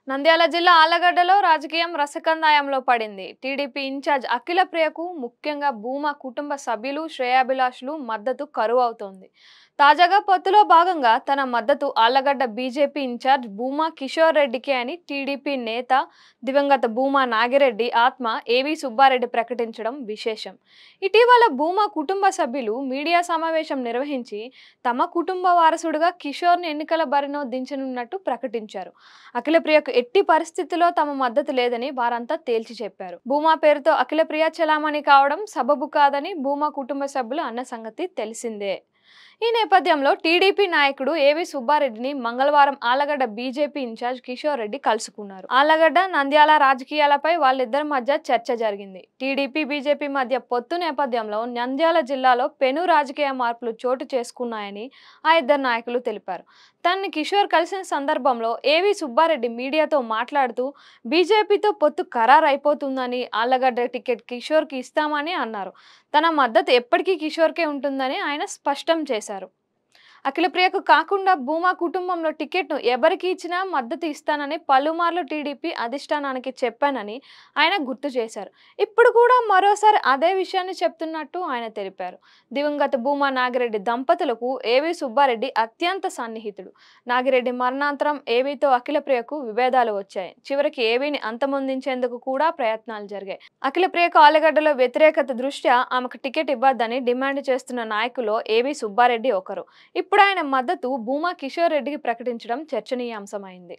నంద్యాల జిల్లా ఆళ్లగడ్డలో రాజకీయం రసకందాయంలో పడింది. టీడీపీ ఇన్ఛార్జ్ అఖిలప్రియకు ముఖ్యంగా భూమా కుటుంబ సభ్యులు, శ్రేయోభిలాషులు మద్దతు కరువవుతోంది. తాజాగా పొత్తులో భాగంగా తన మద్దతు ఆళ్లగడ్డ బీజేపీ ఇన్ఛార్జ్ భూమా కిషోర్ రెడ్డికే అని టీడీపీ నేత దివంగత భూమా నాగిరెడ్డి ఆత్మ ఏవి సుబ్బారెడ్డి ప్రకటించడం విశేషం. ఇటీవల భూమా కుటుంబ సభ్యులు మీడియా సమావేశం నిర్వహించి తమ కుటుంబ వారసుడుగా కిషోర్ని ఎన్నికల బరిలో దించనున్నట్టు ప్రకటించారు. అఖిలప్రియకు ఎట్టి పరిస్థితుల్లో తమ మద్దతు లేదని వారంతా తేల్చి చెప్పారు. భూమా పేరుతో అఖిలప్రియ చలామణి కావడం సబబు కాదని భూమా కుటుంబ సభ్యులు అన్న సంగతి తెలిసిందే. ఈ నేపథ్యంలో టీడీపీ నాయకుడు ఏవి సుబ్బారెడ్డిని మంగళవారం ఆళ్లగడ్డ బీజేపీ ఇన్ఛార్జ్ కిషోర్ రెడ్డి కలుసుకున్నారు. ఆళ్లగడ్డ నంద్యాల రాజకీయాలపై వాళ్ళిద్దరి మధ్య చర్చ జరిగింది. టీడీపీ బీజేపీ మధ్య పొత్తు నేపథ్యంలో నంద్యాల జిల్లాలో పెను రాజకీయ మార్పులు చోటు చేసుకున్నాయని ఆ ఇద్దరు నాయకులు తెలిపారు. తనని కిషోర్ కలిసిన సందర్భంలో ఏవి సుబ్బారెడ్డి మీడియాతో మాట్లాడుతూ బీజేపీతో పొత్తు ఖరారు అయిపోతుందని, ఆళ్లగడ్డ టికెట్ కిషోర్కి ఇస్తామని అన్నారు. తన మద్దతు ఎప్పటికీ కిషోర్కే ఉంటుందని ఆయన స్పష్టం చేశారు. అఖిలప్రియకు కాకుండా భూమా కుటుంబంలో టికెట్ను ఎవరికి ఇచ్చినా మద్దతు ఇస్తానని పలుమార్లు టీడీపీ అధిష్టానానికి చెప్పానని ఆయన గుర్తు చేశారు. ఇప్పుడు కూడా మరోసారి అదే విషయాన్ని చెప్తున్నట్టు ఆయన తెలిపారు. దివంగత భూమా నాగిరెడ్డి దంపతులకు ఏవి సుబ్బారెడ్డి అత్యంత సన్నిహితుడు. నాగిరెడ్డి మరణాంతరం ఏవితో అఖిలప్రియకు విభేదాలు వచ్చాయి. చివరికి ఏవిని అంతమొందించేందుకు కూడా ప్రయత్నాలు జరిగాయి. అఖిలప్రియకు ఆళ్లగడ్డలో వ్యతిరేకత దృష్ట్యా ఆమెకు టికెట్ ఇవ్వద్దని డిమాండ్ చేస్తున్న నాయకుల్లో ఏవి సుబ్బారెడ్డి ఒకరు. ఇప్పుడు ఆయన మద్దతు భూమా కిషోర్ రెడ్డికి ప్రకటించడం చర్చనీయాంశమైంది.